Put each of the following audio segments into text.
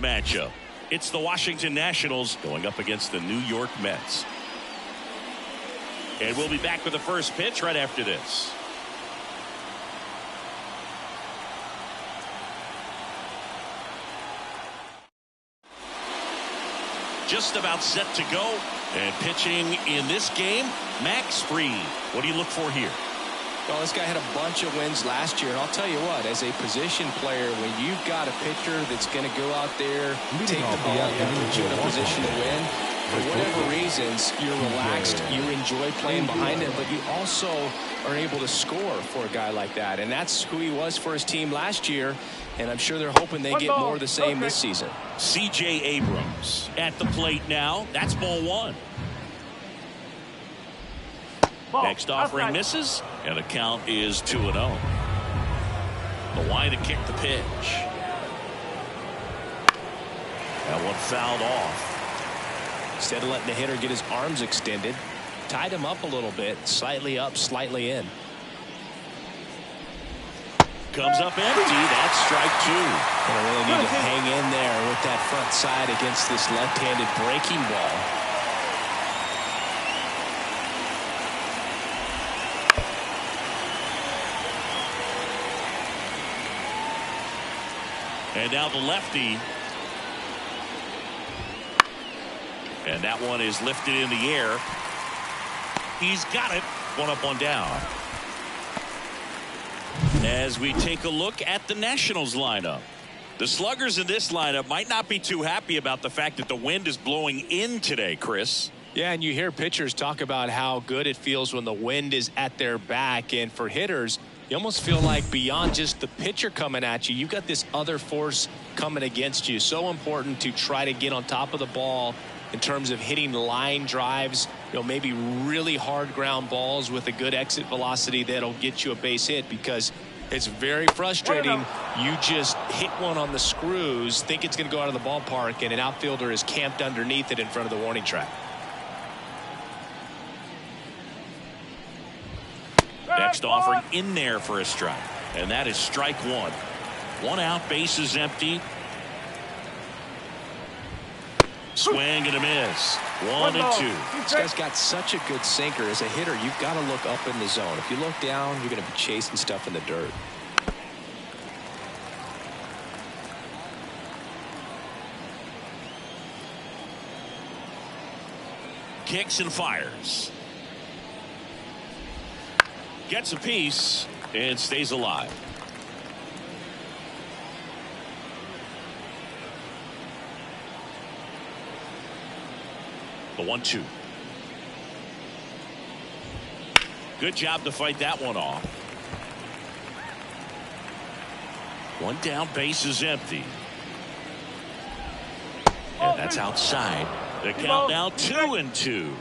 matchup. It's the Washington Nationals going up against the New York Mets. And we'll be back with the first pitch right after this. Just about set to go. And pitching in this game, Max Fried. What do you look for here? Well, this guy had a bunch of wins last year, and I'll tell you what, as a position player, when you've got a pitcher that's going to go out there, take the ball, and put you in a position to win, for whatever reasons, you're relaxed, you enjoy playing behind him, but you also are able to score for a guy like that, and that's who he was for his team last year, and I'm sure they're hoping they get more of the same this season. C.J. Abrams at the plate now. That's ball one. Next offering misses, and the count is 2-0. The line to kick the pitch. That one fouled off. Instead of letting the hitter get his arms extended, tied him up a little bit, slightly up, slightly in. Comes up empty. That's strike two. Gonna really need to hang in there with that front side against this left-handed breaking ball. And now the lefty. And that one is lifted in the air. He's got it. One up, one down. As we take a look at the Nationals lineup. The sluggers in this lineup might not be too happy about the fact that the wind is blowing in today, Chris. Yeah, and you hear pitchers talk about how good it feels when the wind is at their back. And for hitters, you almost feel like beyond just the pitcher coming at you, you've got this other force coming against you. So important to try to get on top of the ball in terms of hitting line drives, maybe really hard ground balls with a good exit velocity that'll get you a base hit, because it's very frustrating. You just hit one on the screws, think it's going to go out of the ballpark, and an outfielder is camped underneath it in front of the warning track. Next offering in there for a strike. And that is strike one. One out, bases empty. Swing and a miss. 1-2. This guy's got such a good sinker. As a hitter, you've got to look up in the zone. If you look down, you're going to be chasing stuff in the dirt. Kicks and fires. Gets a piece and stays alive. The 1-2. Good job to fight that one off. One down, base is empty. And that's outside. The count now 2-2.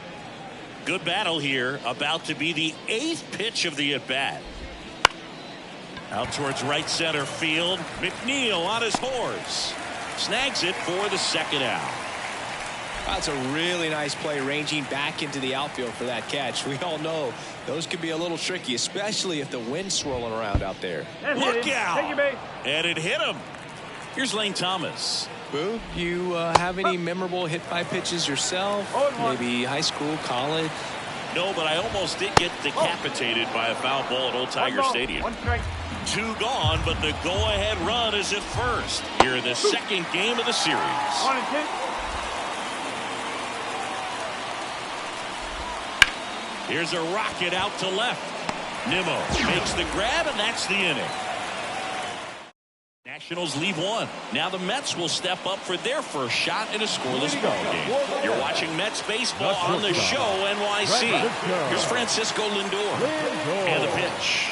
Good battle here. About to be the 8th pitch of the at-bat. Out towards right center field. McNeil on his horse. Snags it for the second out. That's a really nice play, ranging back into the outfield for that catch. We all know those could be a little tricky, especially if the wind's swirling around out there. Look out! And it hit him. Here's Lane Thomas. Boo, you have any memorable hit by pitches yourself? Maybe high school, college? No, but I almost did get decapitated by a foul ball at Old Tiger Stadium. 2 gone, but the go-ahead run is at first here in the second game of the series. Here's a rocket out to left. Nimmo makes the grab, and that's the inning. Nationals leave one. Now the Mets will step up for their first shot in a scoreless ball game. You're watching Mets baseball on the show NYC. Here's Francisco Lindor. And the pitch.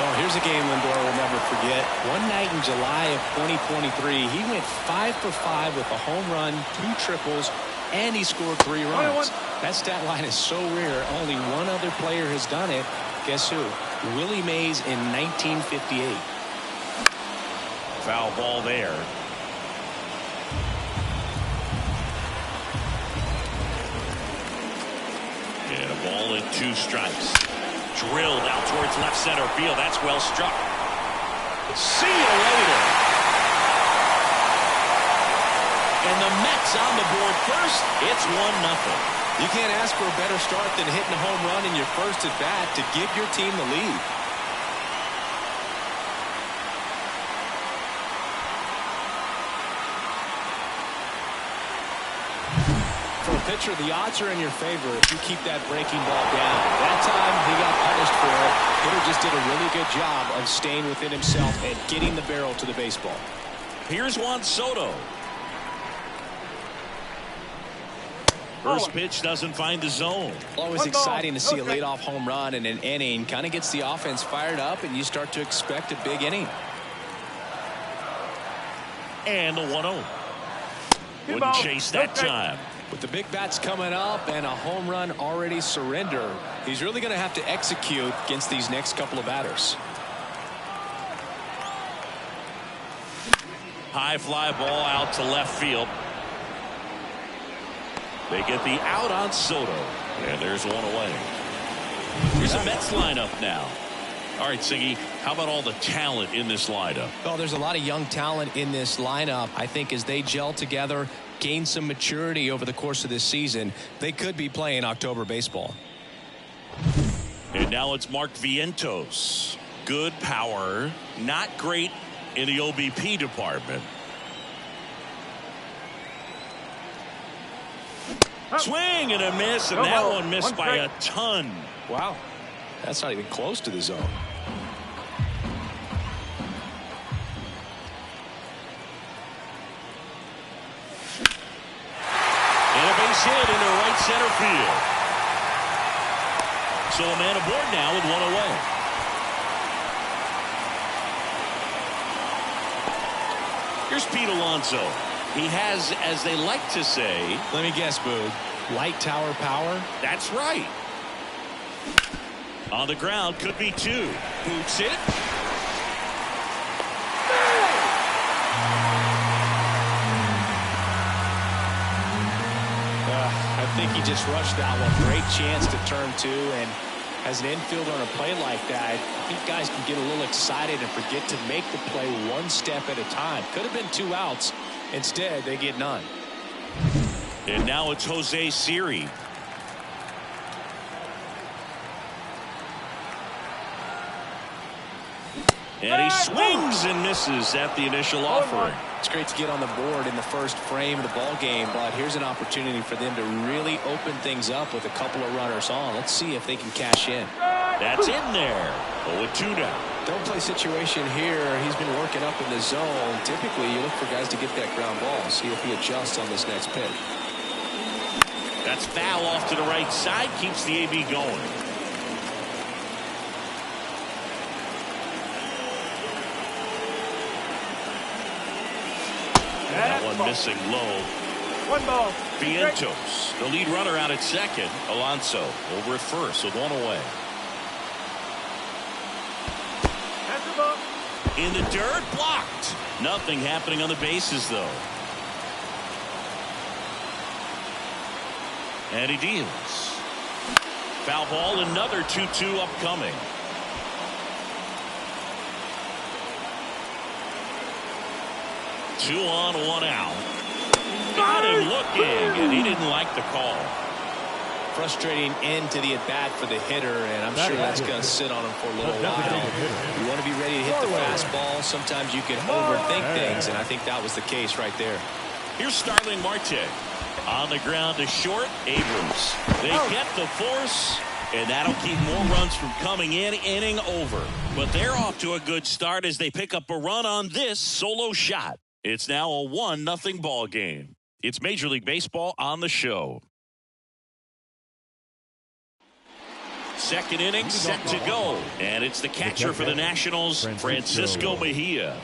Oh, here's a game Lindor will never forget. One night in July of 2023, he went 5 for 5 with a home run, 2 triples, and he scored 3 runs. That stat line is so rare. Only one other player has done it. Guess who? Willie Mays in 1958. Foul ball there. And a ball and 2 strikes. Drilled out towards left center field. That's well struck. See you later. And the Mets on the board first. It's 1-0. You can't ask for a better start than hitting a home run in your first at bat to give your team the lead. For a pitcher, the odds are in your favor if you keep that breaking ball down. That time, he got punished for it. Hitter just did a really good job of staying within himself and getting the barrel to the baseball. Here's Juan Soto. First pitch doesn't find the zone. Always exciting to see a leadoff home run in an inning. Kind of gets the offense fired up, and you start to expect a big inning. And the 1-0. Wouldn't chase that time. With the big bats coming up and a home run already surrendered, he's really going to have to execute against these next couple of batters. High fly ball out to left field. They get the out on Soto. And there's one away. Here's the Mets lineup now. All right, Siggy, how about all the talent in this lineup? Well, there's a lot of young talent in this lineup. I think as they gel together, gain some maturity over the course of this season, they could be playing October baseball. And now it's Mark Vientos. Good power, not great in the OBP department. Swing and a miss, and that one missed by a ton. Wow, that's not even close to the zone. And a base hit into right center field. So a man aboard now with one away. Here's Pete Alonso. He has, as they like to say, let me guess, Boog, light tower power? That's right. On the ground, could be two. Boots it. I think he just rushed that one. Great chance to turn two, and as an infielder on a play like that, I think guys can get a little excited and forget to make the play one step at a time. Could have been 2 outs. Instead, they get none. And now it's Jose Siri. And he swings and misses at the initial offering. It's great to get on the board in the first frame of the ball game, but here's an opportunity for them to really open things up with a couple of runners on. Let's see if they can cash in. That's in there. 0-2 now. Don't play situation here. He's been working up in the zone. Typically, you look for guys to get that ground ball. See if he adjusts on this next pitch. That's foul off to the right side. Keeps the AB going. That one missing low. 1 ball. Vientos, the lead runner out at second. Alonso over at first with one away. In the dirt, blocked. Nothing happening on the bases, though. And he deals. Foul ball, another 2-2 upcoming. Two on, one out. Got him looking, and he didn't like the call. Frustrating end to the at-bat for the hitter, and I'm sure that's going to sit on him for a little while. You want to be ready to hit the fastball. Sometimes you can overthink things, and I think that was the case right there. Here's Starling Marte. On the ground to short, Abrams. They get the force, and that'll keep more runs from coming in, inning over. But they're off to a good start as they pick up a run on this solo shot. It's now a 1-0 ball game. It's Major League Baseball on the show. Second inning set to go, and it's the catcher for the Nationals, Francisco Mejia.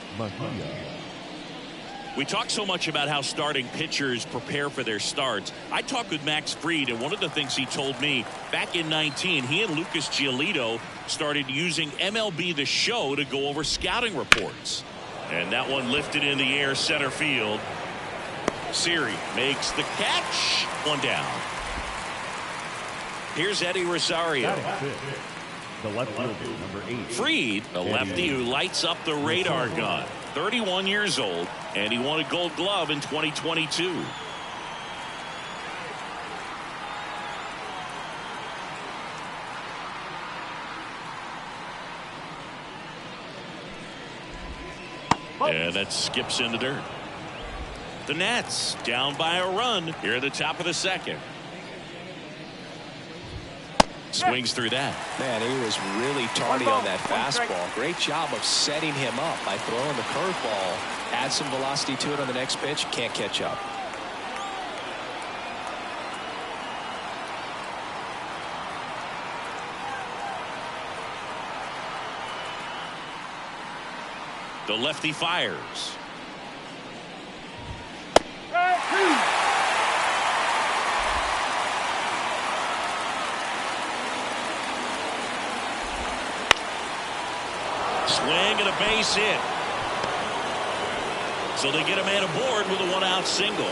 We talk so much about how starting pitchers prepare for their starts. I talked with Max Fried, and one of the things he told me back in 19, he and Lucas Giolito started using MLB The Show to go over scouting reports. And that one lifted in the air center field. Siri makes the catch. One down. Here's Eddie Rosario. the left fielder, number 8. Fried, a lefty who lights up the radar gun. 31 years old, and he won a Gold Glove in 2022. And that skips in the dirt. The Nats down by a run here at the top of the second. Swings through that. Man, he was really tardy on that fastball. Great job of setting him up by throwing the curveball. Add some velocity to it on the next pitch. Can't catch up. The lefty fires. Swing and a base hit. So they get a man aboard with a one-out single.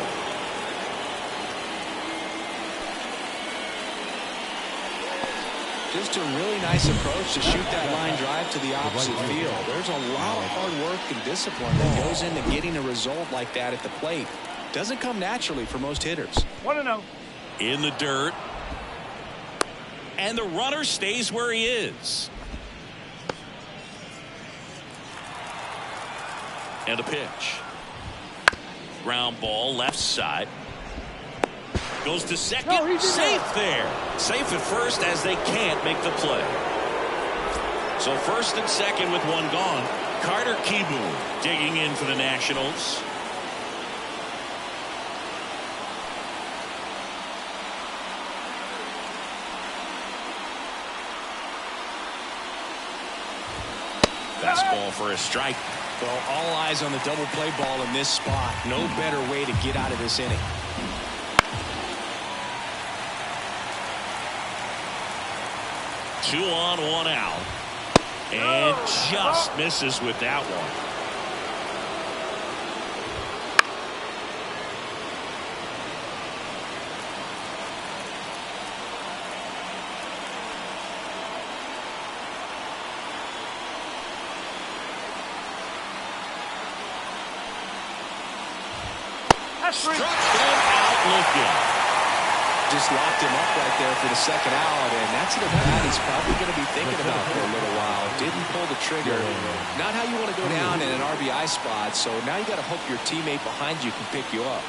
Just a really nice approach to shoot that line drive to the opposite field. There's a lot of hard work and discipline that goes into getting a result like that at the plate. Doesn't come naturally for most hitters. 1-0. In the dirt. And the runner stays where he is. And a pitch. Ground ball left side. Goes to second. Safe there. Safe at first as they can't make the play. So first and second with one gone. Carter Kieboom digging in for the Nationals. Fastball for a strike. Well, all eyes on the double play ball in this spot. No better way to get out of this inning. Two on, one out. And just misses with that one. Struck him out looking. Just locked him up right there for the second out, and that's an at-bat he's probably going to be thinking about for a little while. Didn't pull the trigger. Not how you want to go down in an RBI spot, so now you got to hope your teammate behind you can pick you up.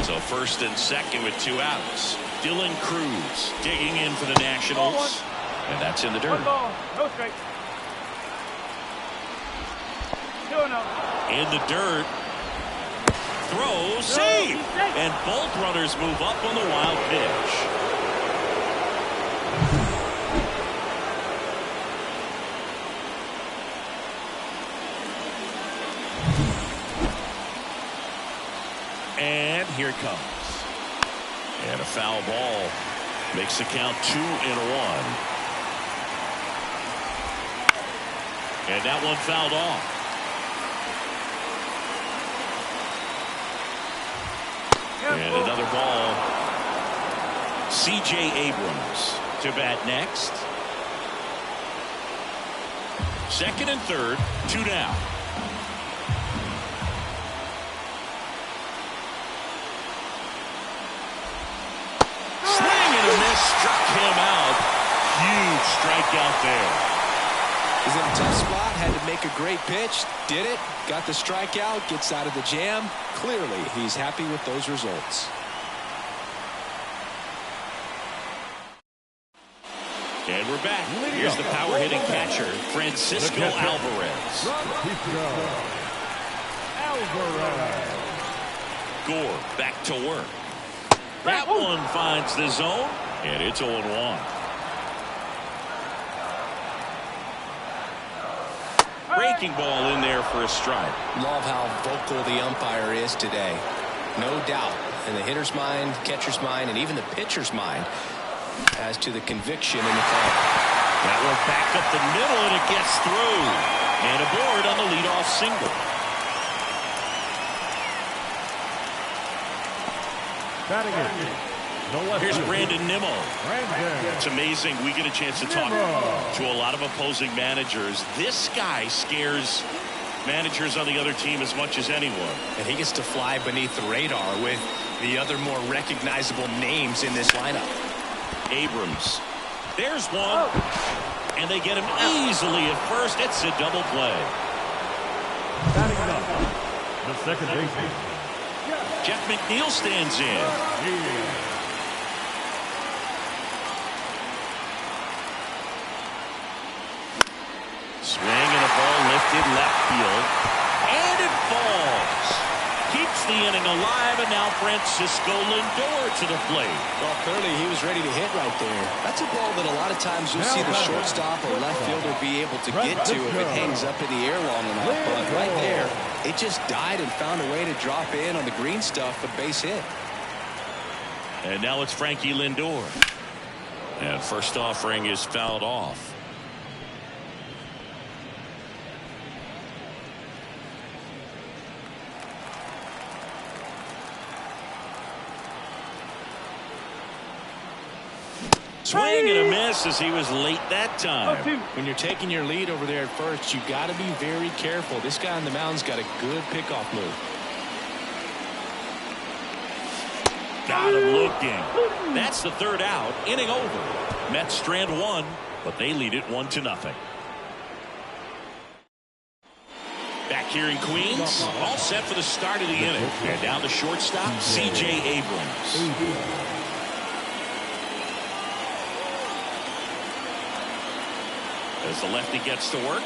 So first and second with two outs. Dylan Cruz digging in for the Nationals. And that's in the dirt. 1 ball, no strike. 2-0. In the dirt. Throw, save, and both runners move up on the wild pitch. And here it comes. And a foul ball makes the count 2-1. And that one fouled off. And another ball. C.J. Abrams to bat next. Second and third, 2 down. Swing and a miss, struck him out. Huge strikeout there. He's in a tough spot, had to make a great pitch, did it, got the strikeout, gets out of the jam. Clearly, he's happy with those results. And we're back. Here's the power hitting catcher, Francisco Alvarez. Gore back to work. That one finds the zone, and it's 0-1. Breaking ball in there for a strike. Love how vocal the umpire is today. No doubt in the hitter's mind, catcher's mind, and even the pitcher's mind as to the conviction in the call. That one back up the middle, and it gets through. And aboard on the leadoff single. Batting in, Here's Brandon Nimmo. It's amazing. We get a chance to talk to a lot of opposing managers. This guy scares managers on the other team as much as anyone. And he gets to fly beneath the radar with the other more recognizable names in this lineup. Abrams. There's one. And they get him easily at first. It's a double play. Batting it up, the second baseman. Jeff McNeil stands in. Swing and a ball lifted left field. And it falls. Keeps the inning alive, and now Francisco Lindor to the plate. Well, clearly he was ready to hit right there. That's a ball that a lot of times you'll see the shortstop or left fielder be able to get to if it hangs up in the air long enough. But right there, it just died and found a way to drop in on the green stuff, a base hit. And now it's Frankie Lindor. And first offering is fouled off. Swing and a miss as he was late that time. When you're taking your lead over there at first, you got to be very careful. This guy on the mound's got a good pickoff move. Got him looking. That's the third out. Inning over. Mets strand one, but they lead it 1-0. Back here in Queens, all set for the start of the inning. And down the shortstop, C.J. Abrams. As the lefty gets to work.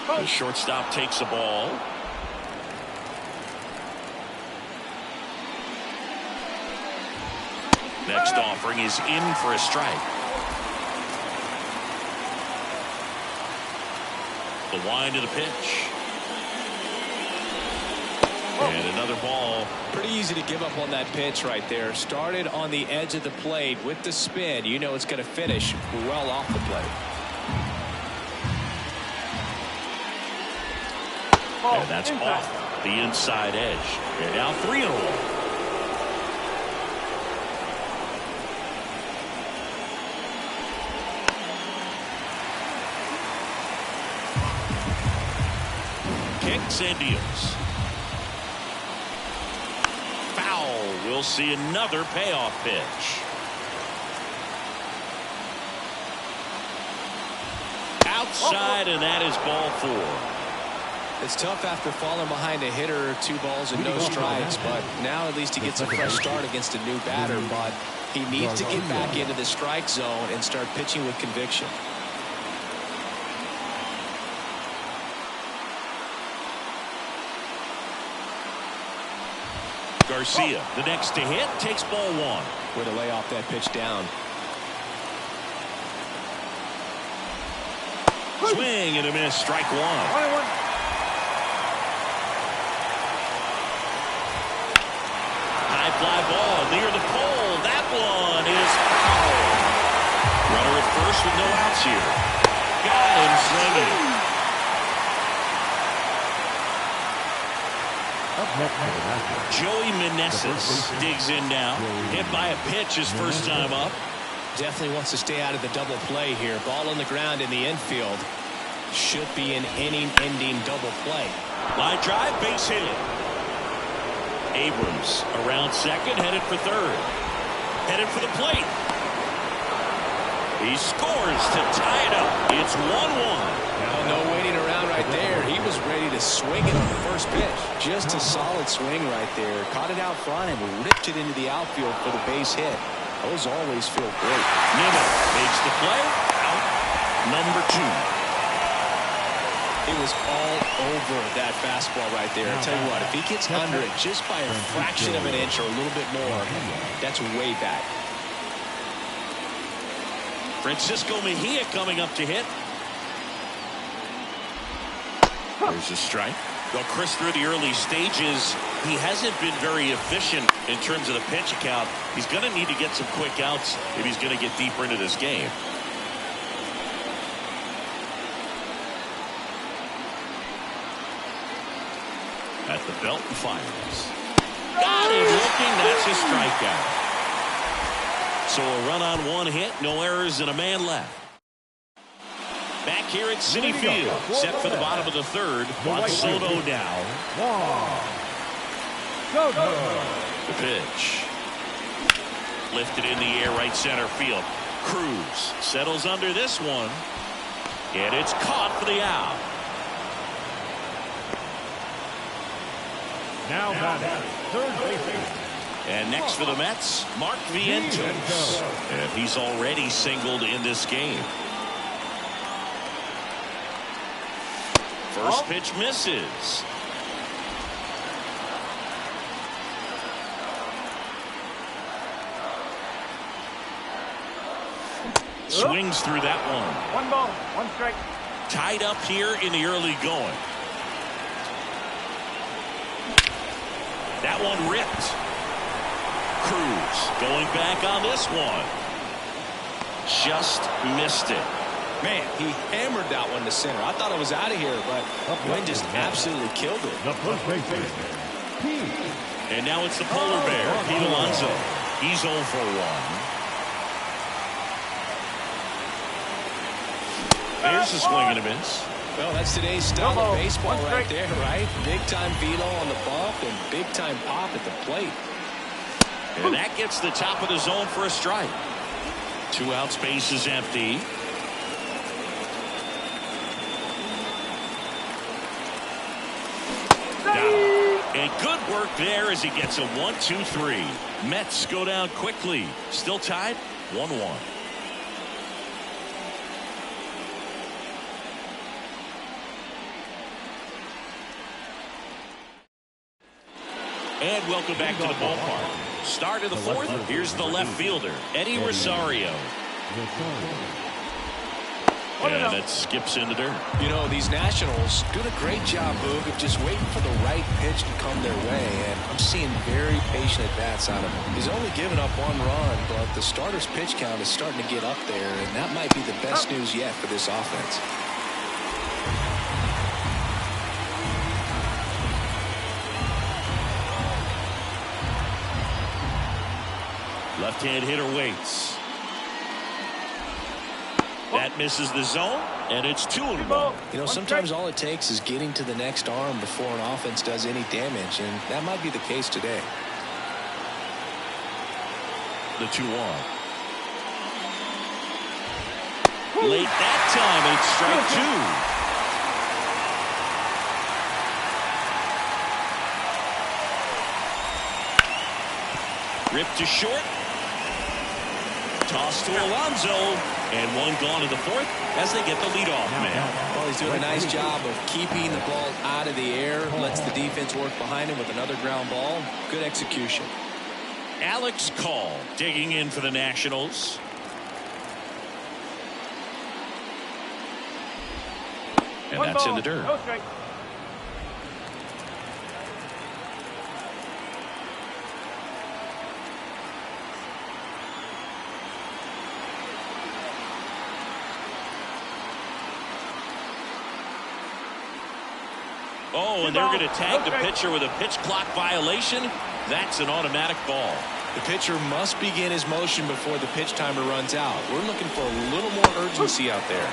The shortstop takes the ball. Next offering is in for a strike. The wind of the pitch. And another ball. Pretty easy to give up on that pitch right there. Started on the edge of the plate with the spin. You know it's going to finish well off the plate. And that's off the inside edge. And now 3-0. Kicks and deals. We'll see another payoff pitch. Outside, and that is ball 4. It's tough after falling behind a hitter, 2 balls and no strikes, but now at least he gets a fresh start against a new batter. But he needs to get back into the strike zone and start pitching with conviction. Garcia, the next to hit, takes ball 1. Way to lay off that pitch down. Swing and a miss, strike 1. High fly ball near the pole. That one is foul. Runner at first with no outs here. Got him swinging. Joey Meneses digs in now. Hit by a pitch his first time up. Definitely wants to stay out of the double play here. Ball on the ground in the infield. Should be an inning-ending double play. Line drive, base hit. Abrams around second, headed for third. Headed for the plate. He scores to tie it up. It's 1-1. No waiting around right there. He was ready to swing it on the first pitch. Just a solid swing right there. Caught it out front and ripped it into the outfield for the base hit. Those always feel great. Nimmo makes the play. Out number 2. It was all over that fastball right there. I'll tell you what, if he gets under it just by a fraction of an inch or a little bit more, that's way back. Francisco Mejia coming up to hit. There's a strike. Well, Chris, through the early stages, he hasn't been very efficient in terms of the pitch count. He's going to need to get some quick outs if he's going to get deeper into this game. At the belt and fires. Got him looking. That's a strikeout. So a run on one hit, no errors, and a man left. Back here at Citi Field, set for the bottom of the third. Juan Soto now. The pitch. Lifted in the air, right center field. Cruz settles under this one. And it's caught for the out. Now batting, third baseman. And next for the Mets, Mark Vientos. And he's already singled in this game. First pitch misses. Swings through that one. 1 ball, 1 strike. Tied up here in the early going. That one ripped. Cruz going back on this one. Just missed it. Man, he hammered that one to center. I thought it was out of here, but wind just absolutely killed it. The first baseman, Pete. And now it's the polar bear, Pete Alonso. He's 0 for 1. There's a swing and a miss. Well, that's today's style of baseball right there, right? Big-time velo on the bump and big-time pop at the plate. And that gets the top of the zone for a strike. 2 outs, base is empty. Down. And good work there as he gets a 1-2-3. Mets go down quickly. Still tied 1-1. And welcome back to the ballpark. Start of the fourth. Here's the left fielder, Eddie Rosario. And it skips in the dirt. You know, these Nationals doing a great job, Boog, of just waiting for the right pitch to come their way. And I'm seeing very patient at-bats out of him. He's only given up 1 run, but the starter's pitch count is starting to get up there. And that might be the best news yet for this offense. Left-hand hitter waits. That misses the zone, and it's 2-1. You know, sometimes all it takes is getting to the next arm before an offense does any damage, and that might be the case today. The 2-1. Late that time, and it's strike 2. Ripped to short. Toss to Alonso. And 1 gone in the fourth as they get the leadoff man. Well, he's doing a nice job of keeping the ball out of the air. Lets the defense work behind him with another ground ball. Good execution. Alex Call digging in for the Nationals. And that's in the dirt. No strike. Oh, and they're going to tag the pitcher with a pitch clock violation. That's an automatic ball. The pitcher must begin his motion before the pitch timer runs out. We're looking for a little more urgency out there.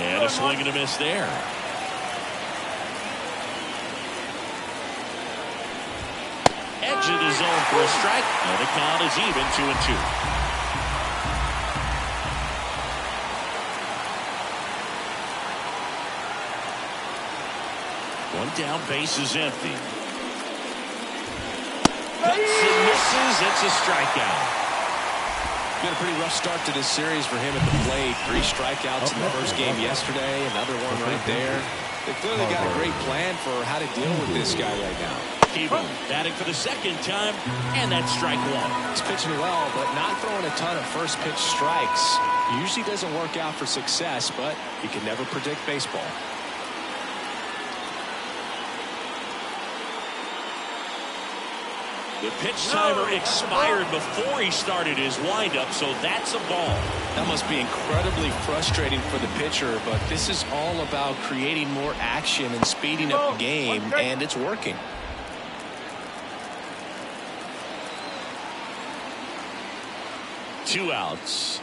And a swing and a miss there. Edge of the zone for a strike. And the count is even, 2-2. One down, base is empty. Hits and misses. It's a strikeout. Been a pretty rough start to this series for him at the plate. 3 strikeouts in the first game yesterday. Another one right there. They clearly got a great plan for how to deal with this guy right now. VIVO batting for the second time, and that's strike 1. He's pitching well, but not throwing a ton of first pitch strikes. Usually doesn't work out for success, but you can never predict baseball. The pitch timer expired before he started his windup, so that's a ball. That must be incredibly frustrating for the pitcher, but this is all about creating more action and speeding up the game, and it's working. 2 outs.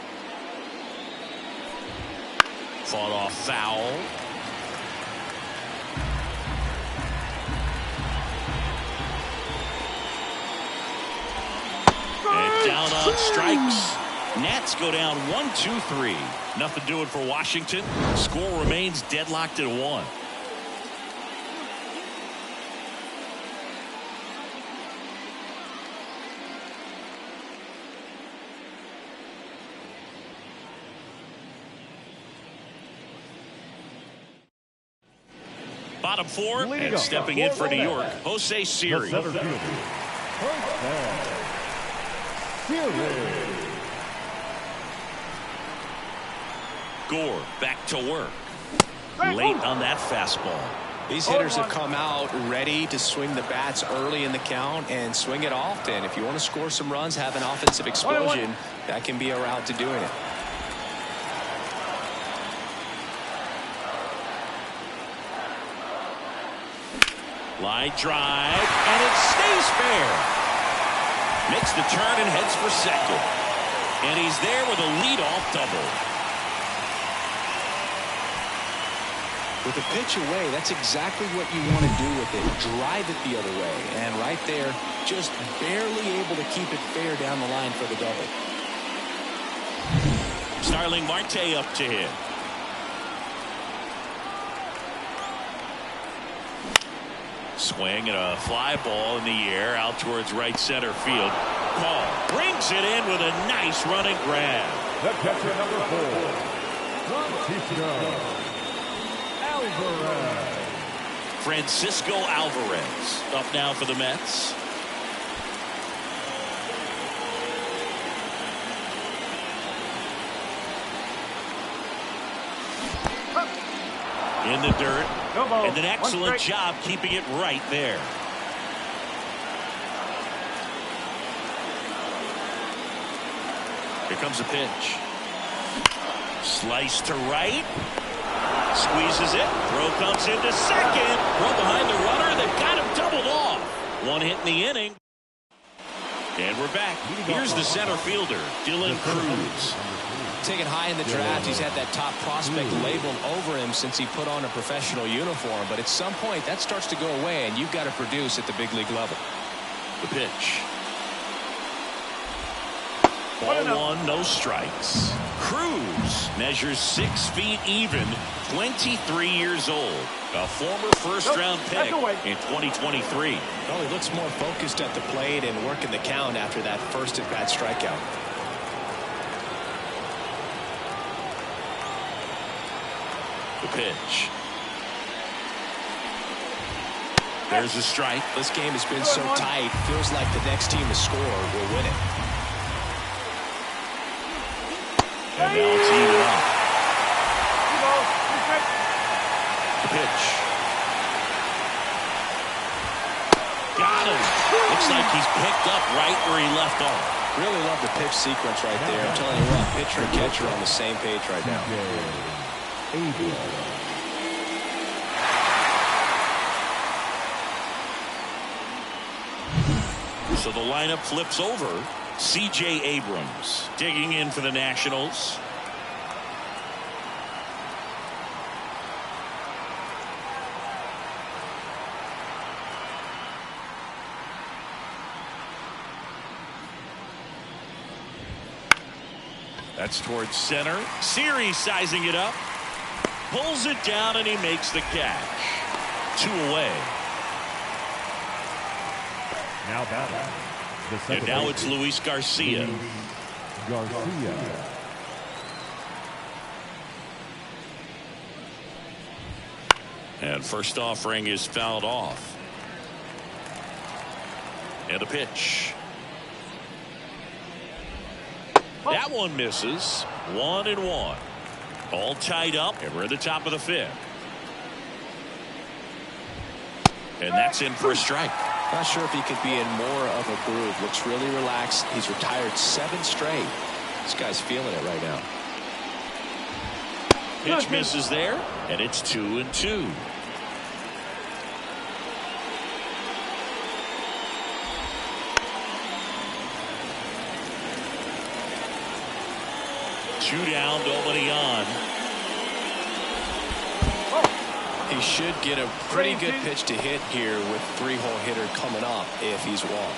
Fought off foul. And down on strikes. Nats go down 1-2-3. Nothing doing for Washington. Score remains deadlocked at 1. Bottom 4, and stepping in for New York, Jose Siri. Gore back to work. Late on that fastball. These hitters have come out ready to swing the bats early in the count and swing it often. If you want to score some runs, have an offensive explosion, that can be a route to doing it. Line drive, and it stays fair. Makes the turn and heads for second. And he's there with a leadoff double. With a pitch away, that's exactly what you want to do with it. Drive it the other way. And right there, just barely able to keep it fair down the line for the double. Starling Marte up to hit. Swing and a fly ball in the air out towards right center field. Paul brings it in with a nice running grab. The catcher, number 4, Francisco Alvarez up now for the Mets. In the dirt. And an excellent job keeping it right there. Here comes a pitch. Slice to right. Squeezes it. Throw comes into second. Throw behind the runner. They've got him doubled off. One hit in the inning. And we're back. Here's the center fielder, Dylan Cruz. Taken high in the draft, he's had that top prospect labeled over him since he put on a professional uniform. But at some point, that starts to go away, and you've got to produce at the big league level. The pitch. Ball 1, no strikes. Cruz measures 6 feet even, 23 years old. A former first-round pick in 2023. Well, he looks more focused at the plate and working the count after that first at-bat strikeout. The pitch. There's a strike. This game has been so tight. Feels like the next team to score will win it. And now it's even up. The pitch. Got him. Looks like he's picked up right where he left off. Really love the pitch sequence right there. I'm telling you what, pitcher and catcher are on the same page right now. So the lineup flips over. C.J. Abrams digging in for the Nationals. That's towards center. Siri sizing it up. Pulls it down and he makes the catch. 2 away. Now batting. And now it's Luis Garcia. And first offering is fouled off. And a pitch. That one misses. 1-1. All tied up, and we're at the top of the 5th. And that's in for a strike. Not sure if he could be in more of a groove. Looks really relaxed. He's retired 7 straight. This guy's feeling it right now. Pitch misses there, and it's 2-2. 2 down, nobody on. He should get a pretty good pitch to hit here with 3-hole hitter coming up if he's walked.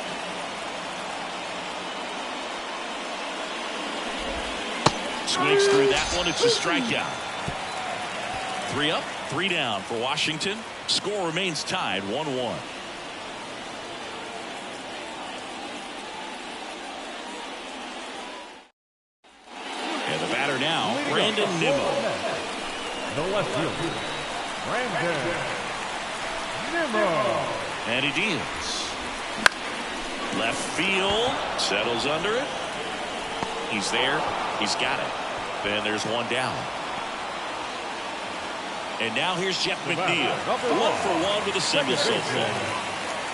Swings through that one. It's a strikeout. 3 up, 3 down for Washington. Score remains tied 1-1. And the batter now, Brandon Nimmo. The left fielder, Brandon Nimmo. And he deals. Left field, settles under it. He's there. He's got it. Then there's 1 down. And now here's Jeff McNeil. 1 for 1 with a single so far.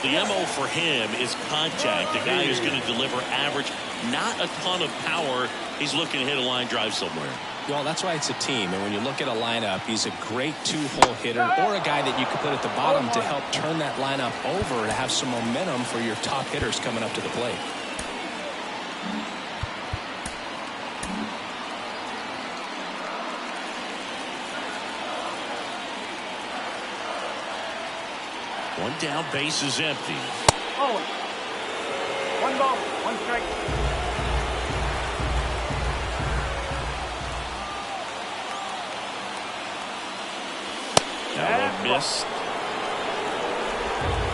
The MO for him is contact. The guy who's going to deliver average, not a ton of power. He's looking to hit a line drive somewhere. Well, that's why it's a team. And when you look at a lineup, he's a great 2-hole hitter or a guy that you could put at the bottom to help turn that lineup over to have some momentum for your top hitters coming up to the plate. One down, base is empty. Oh, 1 ball, 1 strike. Now 1 missed.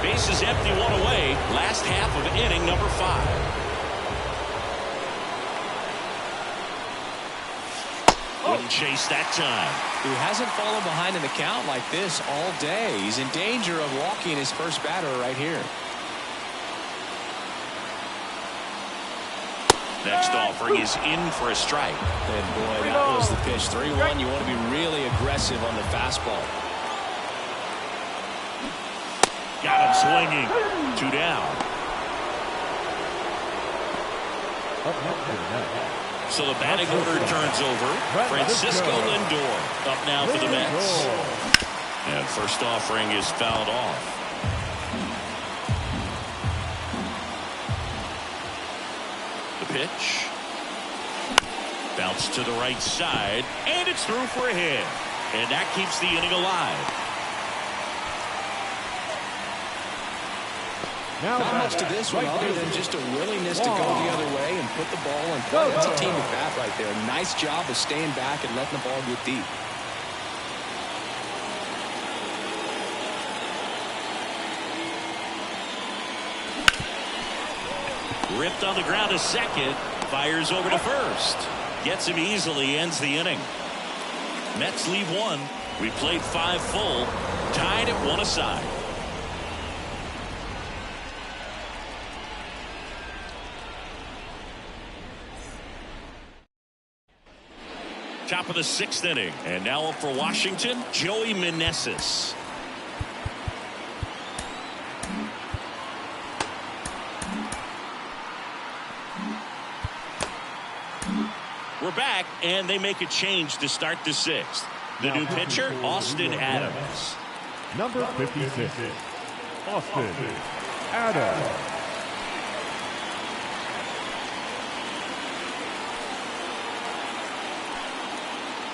Base is empty, 1 away. Last half of inning number 5. Wouldn't chase that time. He hasn't fallen behind in the count like this all day. He's in danger of walking his first batter right here. Next offering is in for a strike. And boy, that was the pitch. 3-1. You want to be really aggressive on the fastball. Got him swinging. 2 down. So the batting order turns over. Francisco Lindor up now for the Mets. And first offering is fouled off. The pitch. Bounce to the right side. And it's through for a hit. And that keeps the inning alive. Not much to this one other than just a willingness to go the other way and put the ball in play. That's a team at bat right there. Nice job of staying back and letting the ball get deep. Ripped on the ground to second. Fires over to first. Gets him easily. Ends the inning. Mets leave 1. We played 5 full. Tied at 1 aside. Top of the 6th inning. And now up for Washington, Joey Meneses. We're back, and they make a change to start the 6th. The new pitcher, Austin Adams. Number 56, Austin Adams.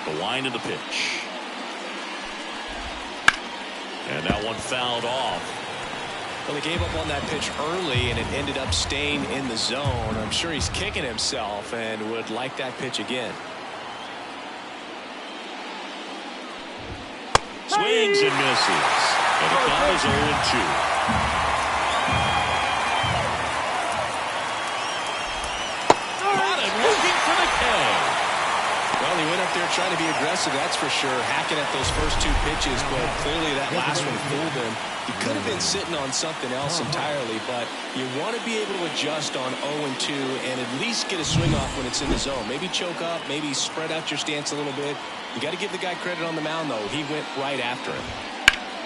The wind of the pitch. And that one fouled off. Well, he gave up on that pitch early, and it ended up staying in the zone. I'm sure he's kicking himself and would like that pitch again. Swings and misses. And the count is 0-2. Caught him looking for the K. Well, he went up there trying to be aggressive, that's for sure, hacking at those first 2 pitches, but clearly that last one fooled him. He could have been sitting on something else entirely, but you want to be able to adjust on 0-2 and at least get a swing off when it's in the zone. Maybe choke up, maybe spread out your stance a little bit. You got to give the guy credit on the mound, though. He went right after him.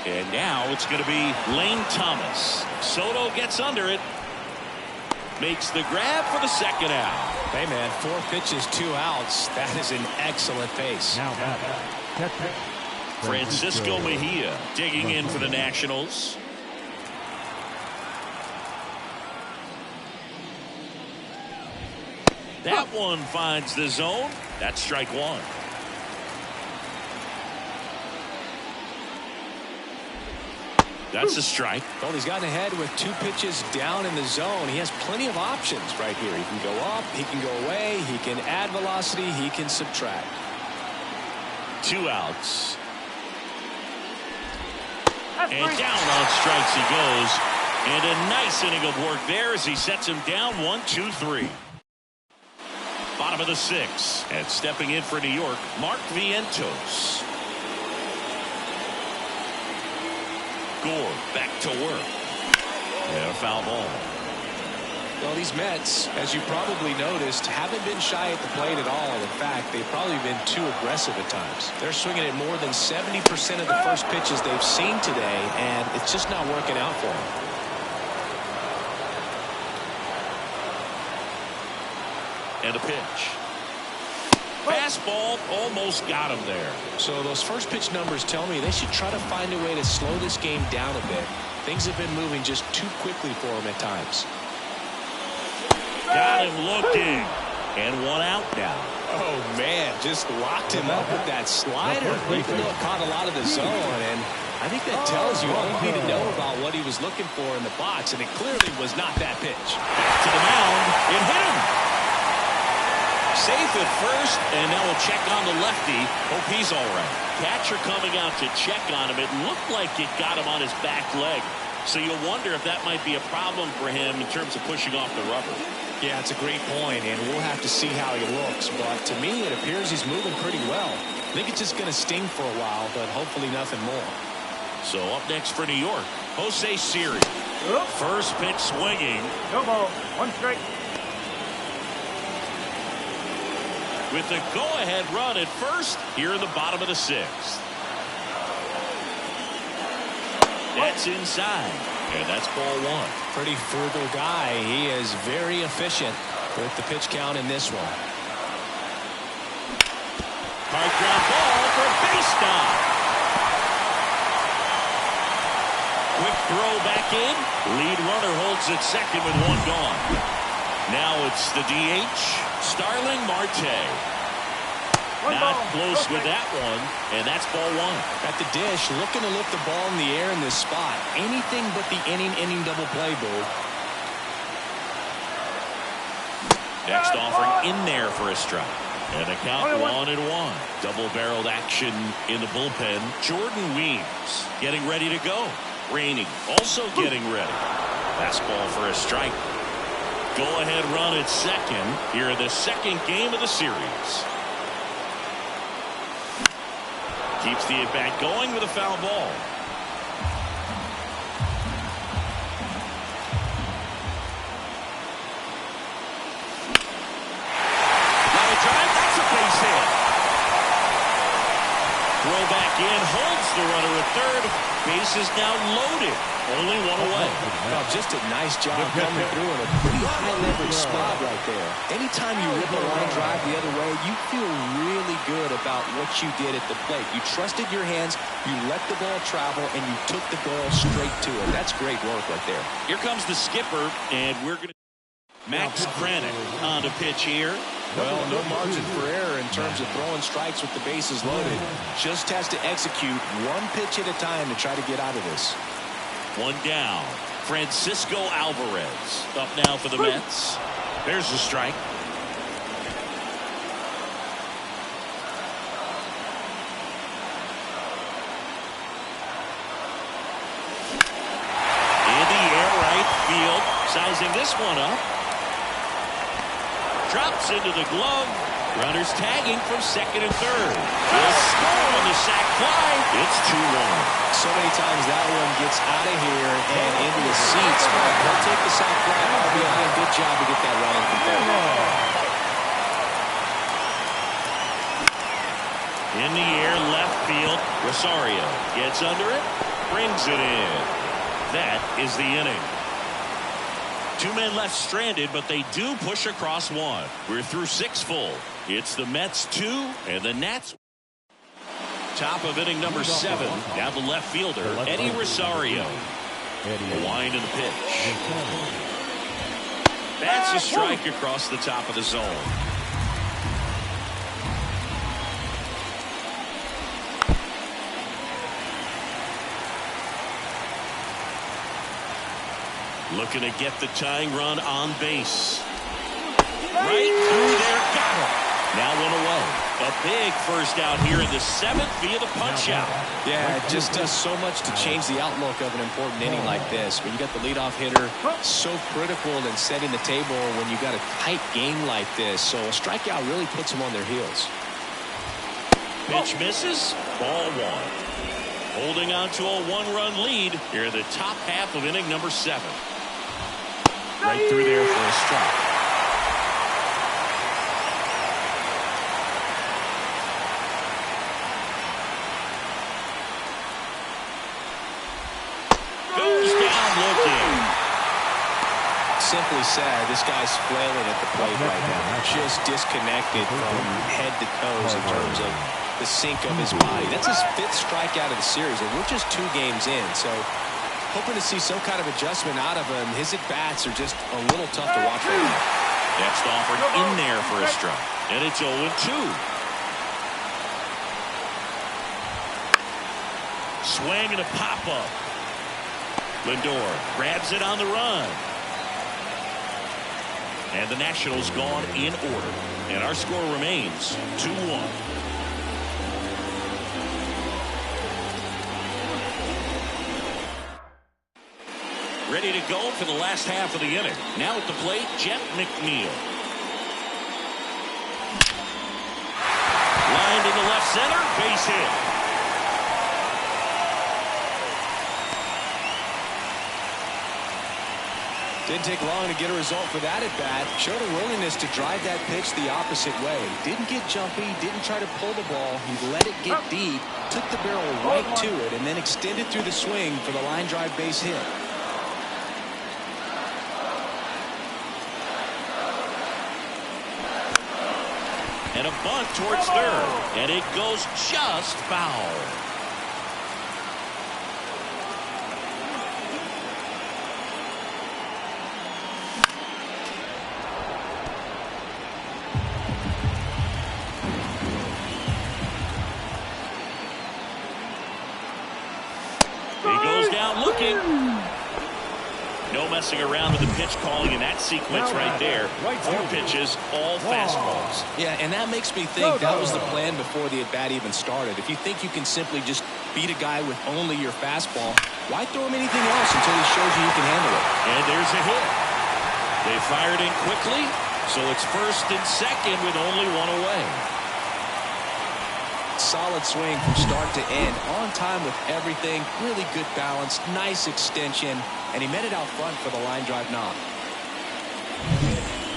And now it's going to be Lane Thomas. Soto gets under it. Makes the grab for the 2nd out. Hey, man, 4 pitches, 2 outs. That is an excellent pace. Now Francisco Mejia digging in for the Nationals. That That one finds the zone. That's strike one. That's a strike. Well, he's gotten ahead with 2 pitches down in the zone. He has plenty of options right here. He can go up, he can go away, he can add velocity, he can subtract. 2 outs. And down on strikes he goes. And a nice inning of work there as he sets him down 1-2-3. Bottom of the 6th. And stepping in for New York, Mark Vientos. Gore back to work. And a foul ball. Well, these Mets, as you probably noticed, haven't been shy at the plate at all. In fact, they've probably been too aggressive at times. They're swinging at more than 70% of the first pitches they've seen today, and it's just not working out for them. And a pitch. Fastball almost got him there. So those first pitch numbers tell me they should try to find a way to slow this game down a bit. Things have been moving just too quickly for him at times. Got him looking. And 1 out now. Oh, man, just locked him up with that slider. Even though it caught a lot of the zone. And I think that tells you all you need to know about what he was looking for in the box. And it clearly was not that pitch. Back to the mound. It hit him. Safe at first, and now we'll check on the lefty. Hope he's all right. Catcher coming out to check on him. It looked like it got him on his back leg. So you'll wonder if that might be a problem for him in terms of pushing off the rubber. Yeah, it's a great point, and we'll have to see how he looks. But to me, it appears he's moving pretty well. I think it's just going to sting for a while, but hopefully nothing more. So up next for New York, Jose Siri. First pitch swinging. No ball. 1 strike. With the go-ahead run at first here in the bottom of the 6th. That's inside, and that's ball 1. Pretty frugal guy. He is very efficient with the pitch count in this one. Hard ground ball for a base stop. Quick throw back in. Lead runner holds at second with 1 gone. Now it's the DH, Starling Marte. Not close with that one, and that's ball 1. At the dish, looking to lift the ball in the air in this spot. Anything but the inning double play, Boo. Next offering in there for a strike. And a count 1-1. Double-barreled action in the bullpen. Jordan Weems getting ready to go. Rainey also getting ready. Fastball for a strike. Go-ahead run at second here in the 2nd game of the series. Keeps the at-bat going with a foul ball. Line drive, that's a base hit. Throw back in, holds the runner at third. Base is now loaded. Only 1 away. Well, just a nice job coming through in a pretty high leverage spot right there. Anytime you rip a line drive the other way, you feel really good about what you did at the plate. You trusted your hands, you let the ball travel, and you took the ball straight to it. That's great work right there. Here comes the skipper, and we're going to Max Kranick on the pitch here. Well, no margin for error in terms of throwing strikes with the bases loaded. Just has to execute 1 pitch at a time to try to get out of this. 1 down. Francisco Alvarez up now for the Mets. There's the strike. In the air, right field. Sizing this one up. Drops into the glove. Runners tagging from second and third. Will score on the sac fly. It's 2-1. So many times that one gets out of here and into the seats, but he'll take the sac fly out behind. Good job to get that running from third. In the air, left field. Rosario gets under it, brings it in. That is the inning. 2 men left stranded, but they do push across 1. We're through 6 full. It's the Mets 2 and the Nats. Top of inning number 7. Now the left fielder, Eddie Rosario. A wind in the pitch. That's a strike across the top of the zone. Looking to get the tying run on base. Right through there, got him. Now one away. A big first out here in the 7th via the punch out. Yeah, it just does so much to change the outlook of an important inning like this. When you got the leadoff hitter, so critical in setting the table when you got a tight game like this. So a strikeout really puts them on their heels. Pitch misses. Ball 1. Holding on to a 1-run lead here in the top half of inning number 7. Right through there for a strike. Simply said, this guy's flailing at the plate right now. Just disconnected from head to toes in terms of the sink of his body. That's his 5th strikeout of the series, and we're just 2 games in. So hoping to see some kind of adjustment out of him. His at-bats are just a little tough to watch right now. Next offered in there for a strike, and it's 0-2. Swing and a pop-up. Lindor grabs it on the run. And the Nationals gone in order. And our score remains 2-1. Ready to go for the last half of the inning. Now at the plate, Jeff McNeil. Lined in the left center, base hit. Didn't take long to get a result for that at bat. Showed a willingness to drive that pitch the opposite way. Didn't get jumpy, didn't try to pull the ball. He let it get deep, took the barrel right to it, and then extended through the swing for the line drive base hit. And a bunt towards third, and it goes just foul. Looking. No messing around with the pitch calling in that sequence right there. 4 pitches, all fastballs. Yeah, and that makes me think that was the plan before the at-bat even started. If you think you can simply just beat a guy with only your fastball, why throw him anything else until he shows you can handle it? And there's a hit. They fired in quickly, so it's 1st and 2nd with only 1 away. Solid swing from start to end, on time with everything, really good balance, nice extension, and he met it out front for the line drive knock.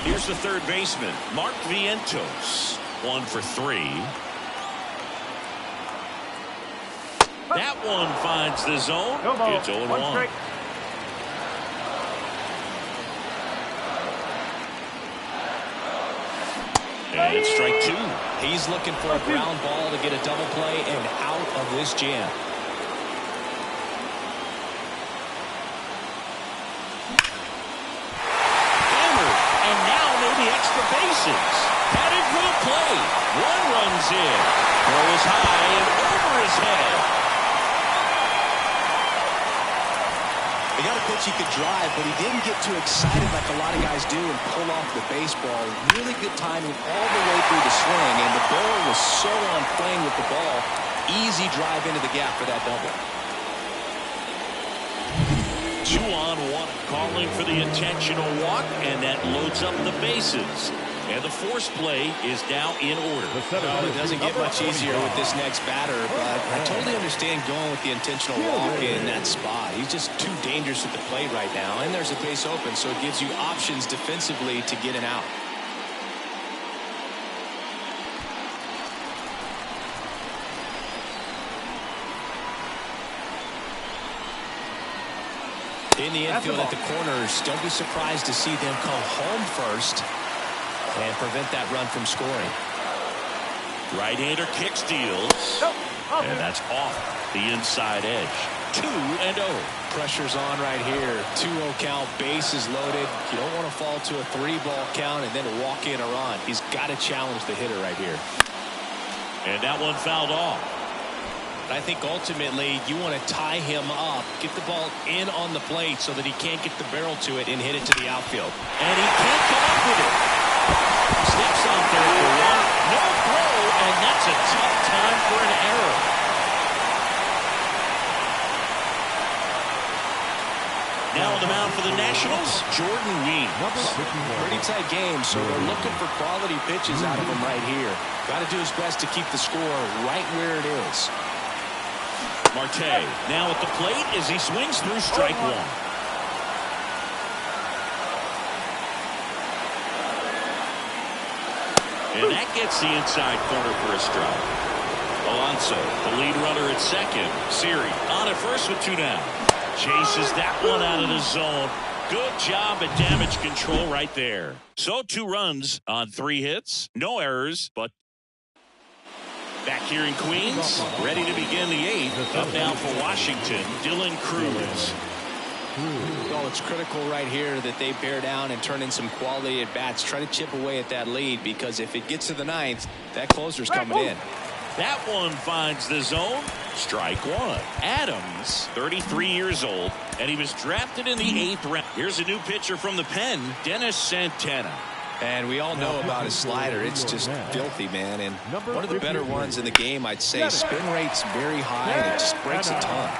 Here's the third baseman, Mark Vientos, 1 for 3. That one finds the zone. It's 0-1. And it's strike 2. He's looking for a ground ball to get a double play and out of this jam. Hammered, and now maybe extra bases. Headed for the plate. 1 runs in. Throw is high and over his head. He got a pitch he could drive, but he didn't get too excited like a lot of guys do and pull off the baseball. Really good timing all the way through the swing, and the barrel was so on playing with the ball. Easy drive into the gap for that double. 2-on-1, calling for the intentional walk, and that loads up the bases. And the force play is now in order. Well, it doesn't get much easier with this next batter, but I totally understand going with the intentional walk in that spot. He's just too dangerous at the plate right now, and there's a base open, so it gives you options defensively to get an out. In the infield at the corners, don't be surprised to see them come home first and prevent that run from scoring. Right-hander kick steals. And that's off the inside edge. 2-0. Pressure's on right here. 2-0 count, bases loaded. You don't want to fall to a 3-ball count and then walk in a run. He's got to challenge the hitter right here. And that one fouled off. I think ultimately you want to tie him up, get the ball in on the plate so that he can't get the barrel to it and hit it to the outfield. And he can't come up with it. Steps on third for one. No throw, and that's a tough time for an error. Now on the mound for the Nationals, Jordan Weems. Pretty tight game, so they're looking for quality pitches out of him right here. Got to do his best to keep the score right where it is. Marte now at the plate as he swings through strike one. And that gets the inside corner for a strike. Alonso, the lead runner at second. Siri on at first with two down. Chases that one out of the zone. Good job at damage control right there. So 2 runs on 3 hits. No errors, but back here in Queens, ready to begin the 8th. Up now for Washington, Dylan Cruz. Well, it's critical right here that they bear down and turn in some quality at bats. Try to chip away at that lead, because if it gets to the 9th, that closer's coming in. That one finds the zone. Strike one. Adams, 33 years old, and he was drafted in the 8th round. Here's a new pitcher from the pen, Dennis Santana. And we all know about his slider. It's just filthy, man. And one of the better ones in the game, I'd say. Spin rate's very high, and it just breaks a ton.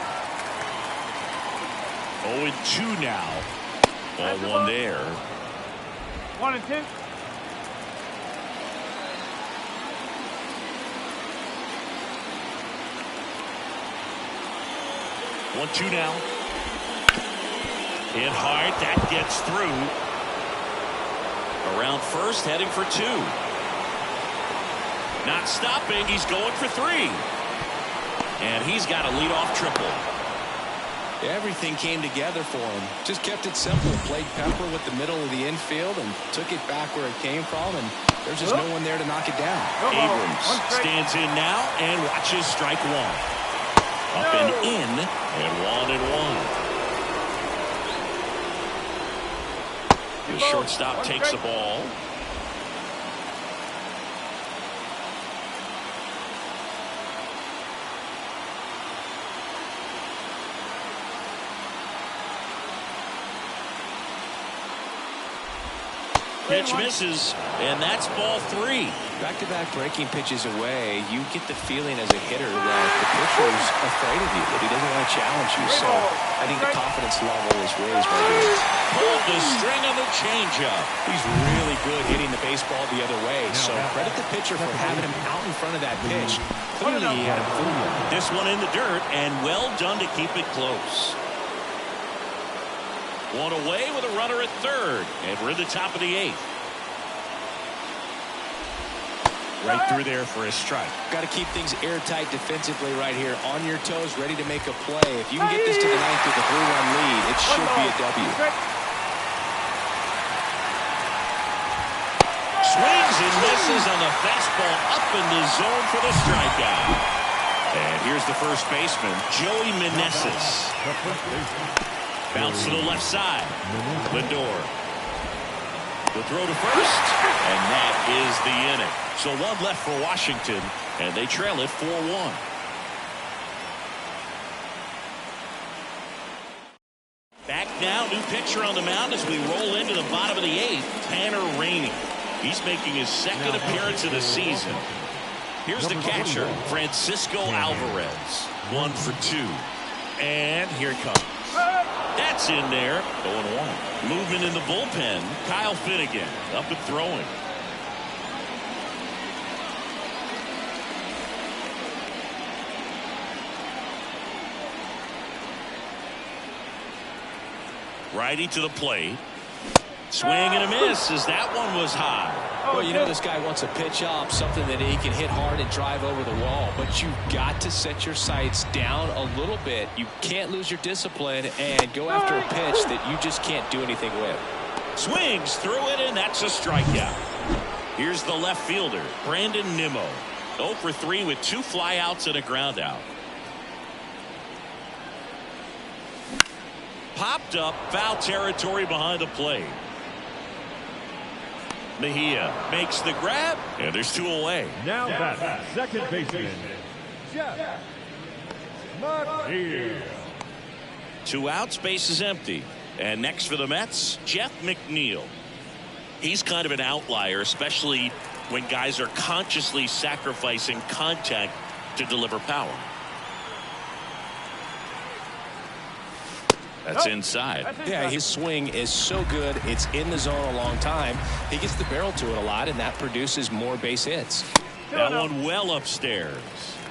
0-2 now. Ball one there. 1-2. 1-2 now. Hit hard. That gets through. Around first, heading for 2. Not stopping. He's going for 3. And he's got a leadoff triple. Everything came together for him. Just kept it simple. Played pepper with the middle of the infield and took it back where it came from. And there's just no one there to knock it down. Abrams stands in now and watches strike one. Up and in, and 1-1. The shortstop takes the ball. Pitch misses, and that's ball 3. Back-to-back breaking pitches away, you get the feeling as a hitter that the pitcher's afraid of you, that he doesn't want to challenge you. So I think the confidence level is raised right here. Pulled the string on the changeup. He's really good hitting the baseball the other way. So credit the pitcher for having him out in front of that pitch. Clearly he had him fooled. This one in the dirt, and well done to keep it close. One away with a runner at third, and we're at the top of the 8th. Right through there for a strike. Got to keep things airtight defensively right here. On your toes, ready to make a play. If you can get this to the 9th with a 3-run lead, it should be a W. Swings and misses on the fastball up in the zone for the strikeout. And here's the first baseman, Joey Meneses. Bounce to the left side. Lindor. The throw to first, and that is the inning. So 1 left for Washington, and they trail it 4-1. Back now, new pitcher on the mound as we roll into the bottom of the 8th, Tanner Rainey. He's making his second appearance of the season. Here's the catcher, Francisco Alvarez. 1 for 2. And here it comes. That's in there. 0-1. Movement in the bullpen. Kyle Finnegan up and throwing. Righty to the plate. Swing and a miss as that one was high. Well, you know this guy wants a pitch up, something that he can hit hard and drive over the wall. But you've got to set your sights down a little bit. You can't lose your discipline and go after a pitch that you just can't do anything with. Swings through it, and that's a strikeout. Here's the left fielder, Brandon Nimmo. 0 for 3 with 2 flyouts and a ground out. Popped up, foul territory behind the plate. Mejia makes the grab, and there's 2 away. Now that's second baseman, Jeff. McNeil. 2 outs, base is empty. And next for the Mets, Jeff McNeil. He's kind of an outlier, especially when guys are consciously sacrificing contact to deliver power. That's inside. Yeah, his swing is so good. It's in the zone a long time. He gets the barrel to it a lot, and that produces more base hits. That one well upstairs.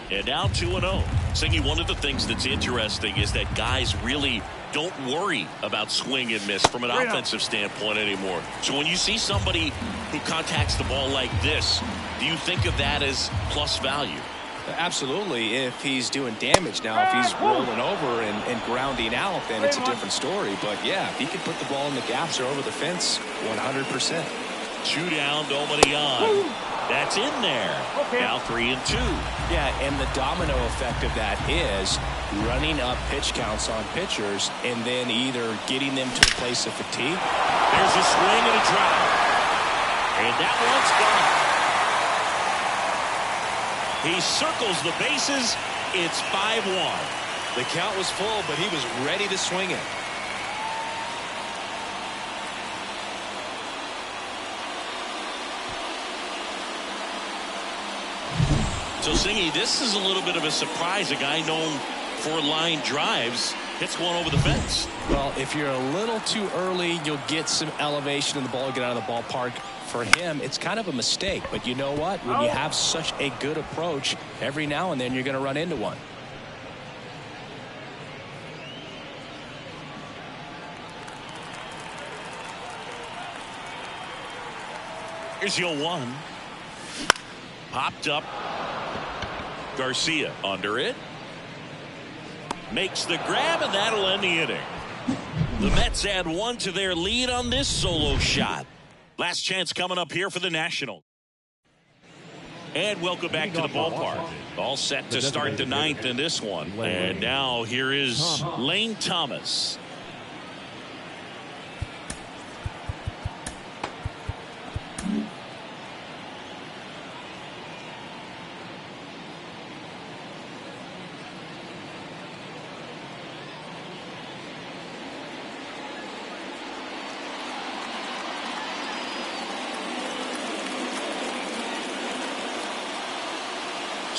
And now 2-0. Singy, one of the things that's interesting is that guys really don't worry about swing and miss from an offensive standpoint anymore. So when you see somebody who contacts the ball like this, do you think of that as plus value? Absolutely. If he's doing damage now, if he's rolling over and grounding out, then it's a different story. But yeah, if he can put the ball in the gaps or over the fence, 100%. 2 down, nobody on. That's in there. Now 3-2. Yeah, and the domino effect of that is running up pitch counts on pitchers and then either getting them to a place of fatigue. There's a swing and a drive. And that one's gone. He circles the bases. It's 5-1. The count was full, but he was ready to swing it. So, Singy, this is a little bit of a surprise. A guy known for line drives hits one over the fence. Well, if you're a little too early, you'll get some elevation and the ball will get out of the ballpark. For him, it's kind of a mistake. But you know what? When you have such a good approach, every now and then you're going to run into one. Here's your 1. Popped up. Garcia under it. Makes the grab, and that'll end the inning. The Mets add 1 to their lead on this solo shot. Last chance coming up here for the Nationals. And welcome back to the ballpark. All set to start the 9th in this one. And now here is Lane Thomas.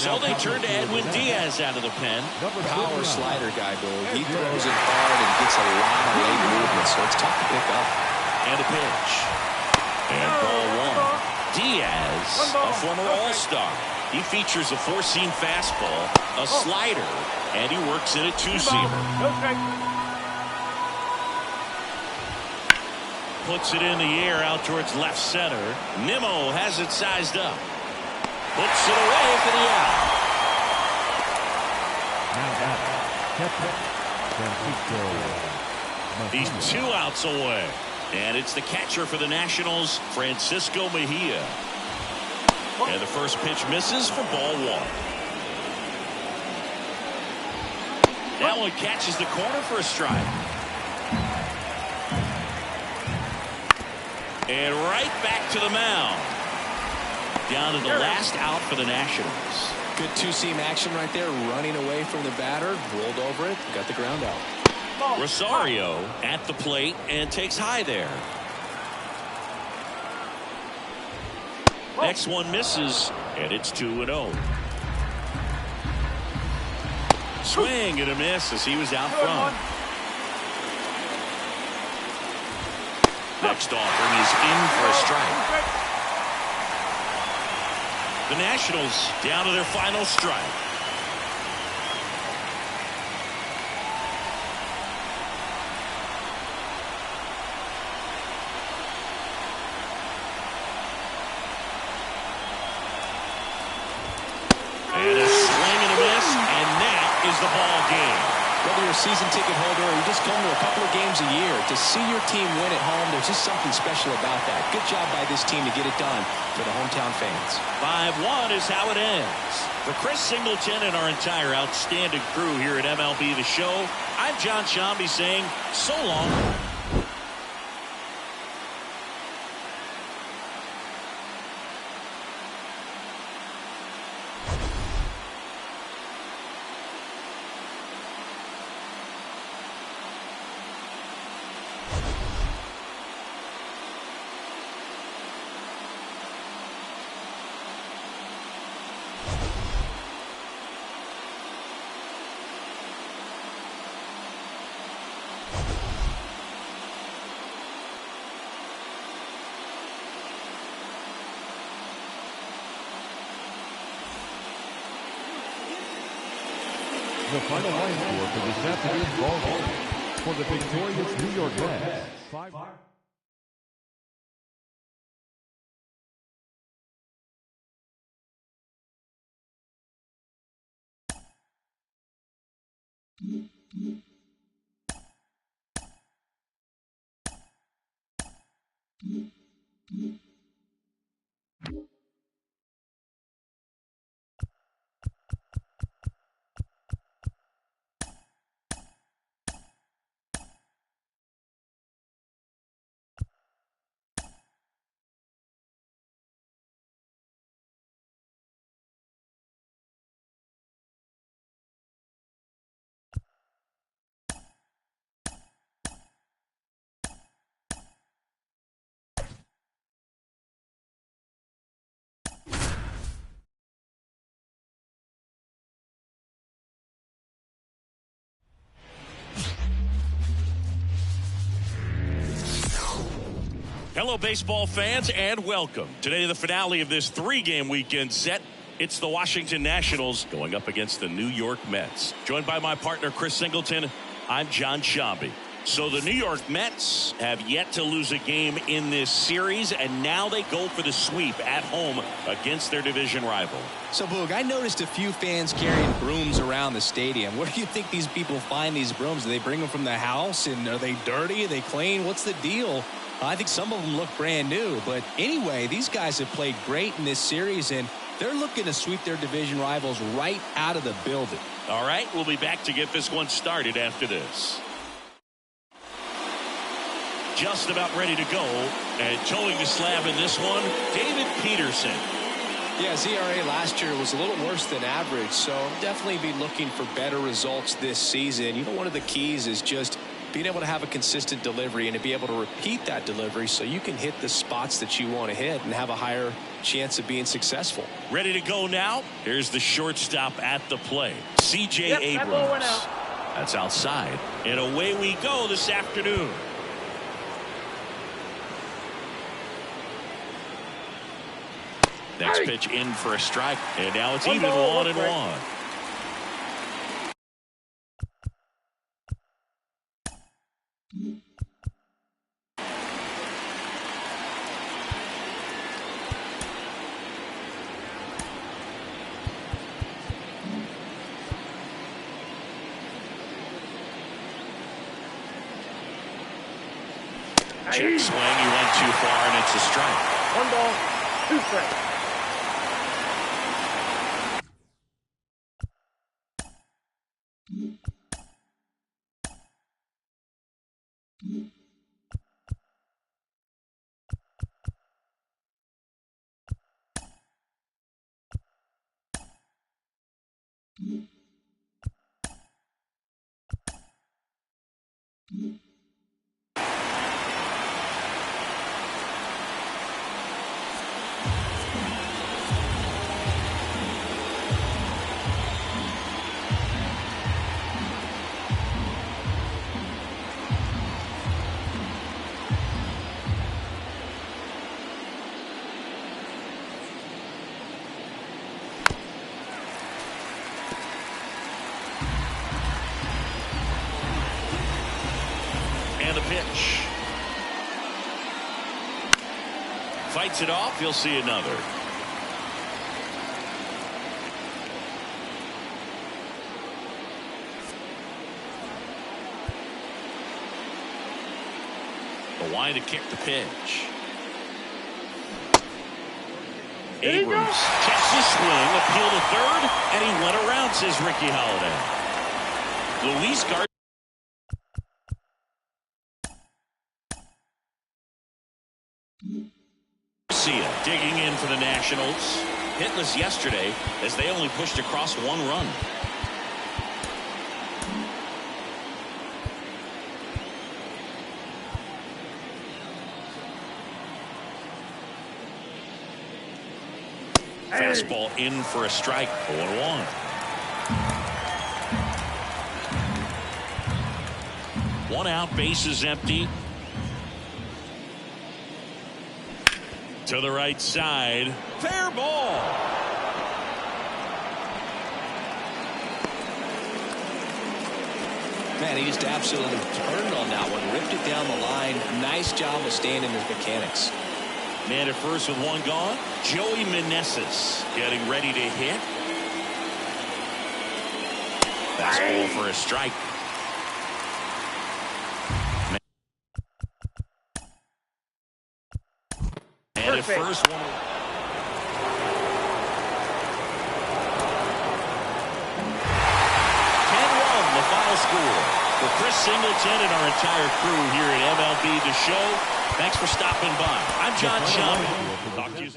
So they turn to Edwin Diaz out of the pen. Power slider guy, Bill. He throws it hard and gets a lot of late movement, so it's tough to pick up. And a pitch. And ball 1. Diaz, a former All-Star. He features a 4-seam fastball, a slider, and he works in a 2-seamer. Puts it in the air out towards left center. Nimmo has it sized up. Puts it away for the out. He's 2 outs away. And it's the catcher for the Nationals, Francisco Mejia. And the first pitch misses for ball 1. That one catches the corner for a strike. And right back to the mound. Down to the last out for the Nationals. Good 2-seam action right there, running away from the batter, rolled over it, got the ground out. Rosario at the plate and takes high there. Next one misses, and it's 2-0. Swing and a miss as he was out front. Next offering is in for a strike. The Nationals down to their final strike. And a swing and a miss, and that is the ball game. Whether you're a season ticket holder or you just come to a couple of games a year, to see your team win at home, there's just something special about that. Good job by this team to get it done for the hometown fans. 5-1 is how it ends. For Chris Singleton and our entire outstanding crew here at MLB The Show, I'm John Shambi saying so long. the final line score for this afternoon's ball game. For the victorious New York Mets, 5. Hello, baseball fans, and welcome. Today, the finale of this 3-game weekend set. It's the Washington Nationals going up against the New York Mets. Joined by my partner, Chris Singleton, I'm John Shambi. So the New York Mets have yet to lose a game in this series, and now they go for the sweep at home against their division rival. So, Boog, I noticed a few fans carrying brooms around the stadium. Where do you think these people find these brooms? Do they bring them from the house? And are they dirty? Are they clean? What's the deal? I think some of them look brand new. But anyway, these guys have played great in this series, and they're looking to sweep their division rivals right out of the building. All right, we'll be back to get this one started after this. Just about ready to go, and towing the slab in this one, David Peterson. Yeah, ERA last year was a little worse than average, so definitely be looking for better results this season. You know, one of the keys is just being able to have a consistent delivery and to be able to repeat that delivery so you can hit the spots that you want to hit and have a higher chance of being successful. Ready to go now. Here's the shortstop at the plate, C.J. Abrams. That's outside, and away we go this afternoon. Next pitch in for a strike, and now it's even 1-1. Check swing, he went too far, and it's a strike. 1 ball, 2 strikes. And the pitch. Fights it off. You'll see another. The wind to kick the pitch. Abrams checks the swing, appeal to third, and he went around, says Ricky Holiday. Luis Garcia. Digging in for the Nationals. Hitless yesterday as they only pushed across 1 run. Fastball in for a strike. 0-1. One out, bases empty. To the right side. Fair ball. Man, he just absolutely turned on that one, ripped it down the line. Nice job of staying in his mechanics. Man at first with one gone. Joey Meneses getting ready to hit. Fastball for a strike. And at first one. 10-1 the final score. For Chris Singleton and our entire crew here at MLB The Show, thanks for stopping by. I'm John Shelby. Talk to you.